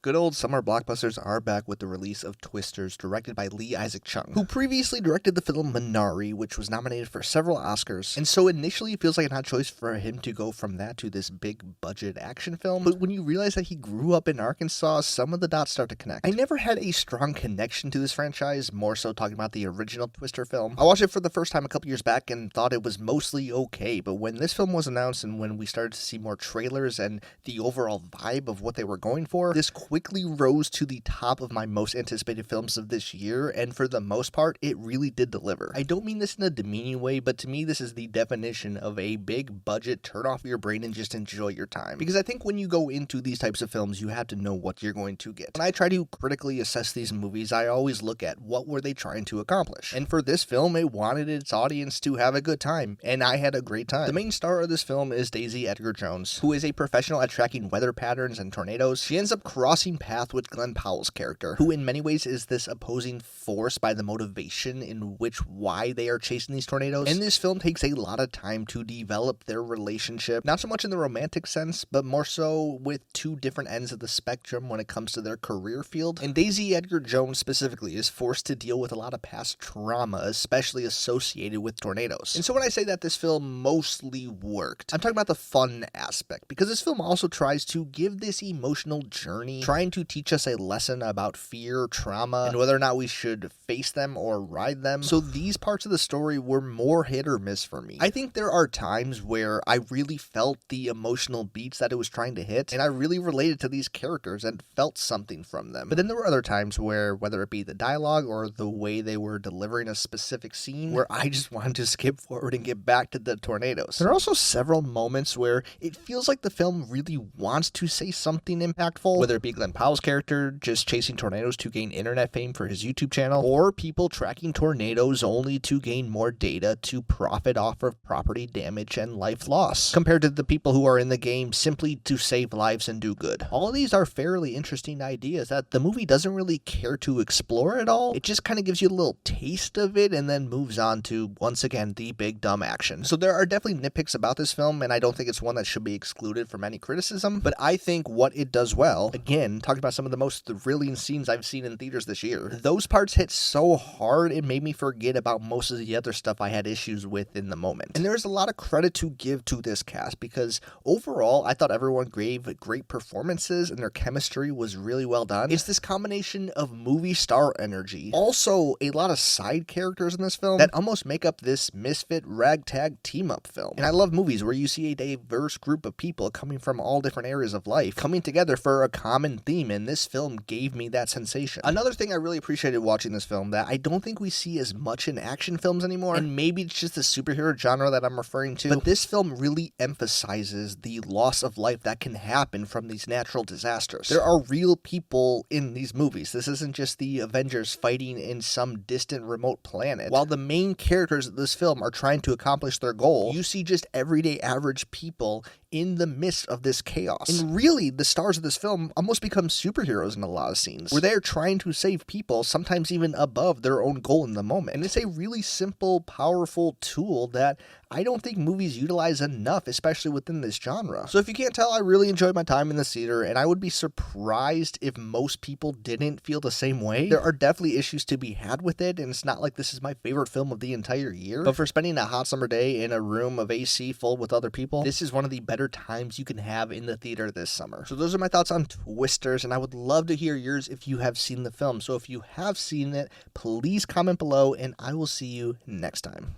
Good old summer blockbusters are back with the release of Twisters, directed by Lee Isaac Chung, who previously directed the film Minari, which was nominated for several Oscars, and so initially it feels like an odd choice for him to go from that to this big budget action film, but when you realize that he grew up in Arkansas, some of the dots start to connect. I never had a strong connection to this franchise, more so talking about the original Twister film. I watched it for the first time a couple years back and thought it was mostly okay, but when this film was announced and when we started to see more trailers and the overall vibe of what they were going for, this quickly rose to the top of my most anticipated films of this year, and for the most part, it really did deliver. I don't mean this in a demeaning way, but to me, this is the definition of a big budget, turn off your brain and just enjoy your time. Because I think when you go into these types of films, you have to know what you're going to get. When I try to critically assess these movies, I always look at what were they trying to accomplish. And for this film, it wanted its audience to have a good time, and I had a great time. The main star of this film is Daisy Edgar-Jones, who is a professional at tracking weather patterns and tornadoes. She ends up crossing paths with Glen Powell's character, who in many ways is this opposing force by the motivation in which why they are chasing these tornadoes. And this film takes a lot of time to develop their relationship, not so much in the romantic sense, but more so with two different ends of the spectrum when it comes to their career field. And Daisy Edgar-Jones specifically is forced to deal with a lot of past trauma, especially associated with tornadoes. And so when I say that this film mostly worked, I'm talking about the fun aspect, because this film also tries to give this emotional journey, trying to teach us a lesson about fear, trauma, and whether or not we should face them or ride them. So these parts of the story were more hit or miss for me. I think there are times where I really felt the emotional beats that it was trying to hit, and I really related to these characters and felt something from them. But then there were other times where, whether it be the dialogue or the way they were delivering a specific scene, where I just wanted to skip forward and get back to the tornadoes. There are also several moments where it feels like the film really wants to say something impactful, whether it be Glen Powell's character just chasing tornadoes to gain internet fame for his YouTube channel, or people tracking tornadoes only to gain more data to profit off of property damage and life loss, compared to the people who are in the game simply to save lives and do good. All of these are fairly interesting ideas that the movie doesn't really care to explore at all. It just kind of gives you a little taste of it and then moves on to, once again, the big dumb action. So there are definitely nitpicks about this film, and I don't think it's one that should be excluded from any criticism, but I think what it does well, again, talking about some of the most thrilling scenes I've seen in theaters this year, those parts hit so hard it made me forget about most of the other stuff I had issues with in the moment. And there's a lot of credit to give to this cast, because overall I thought everyone gave great performances and their chemistry was really well done. It's this combination of movie star energy, also a lot of side characters in this film that almost make up this misfit ragtag team-up film. And I love movies where you see a diverse group of people coming from all different areas of life coming together for a common theme, and this film gave me that sensation. Another thing I really appreciated watching this film that I don't think we see as much in action films anymore, and maybe it's just the superhero genre that I'm referring to, but this film really emphasizes the loss of life that can happen from these natural disasters. There are real people in these movies. This isn't just the Avengers fighting in some distant remote planet. While the main characters of this film are trying to accomplish their goal, you see just everyday average people in the midst of this chaos. And really, the stars of this film almost become superheroes in a lot of scenes, where they're trying to save people, sometimes even above their own goal in the moment. And it's a really simple, powerful tool that I don't think movies utilize enough, especially within this genre. So if you can't tell, I really enjoyed my time in the theater, and I would be surprised if most people didn't feel the same way. There are definitely issues to be had with it, and it's not like this is my favorite film of the entire year, but for spending a hot summer day in a room of AC full with other people, this is one of the better times you can have in the theater this summer. So those are my thoughts on Twisters, and I would love to hear yours if you have seen the film. So if you have seen it, please comment below, and I will see you next time.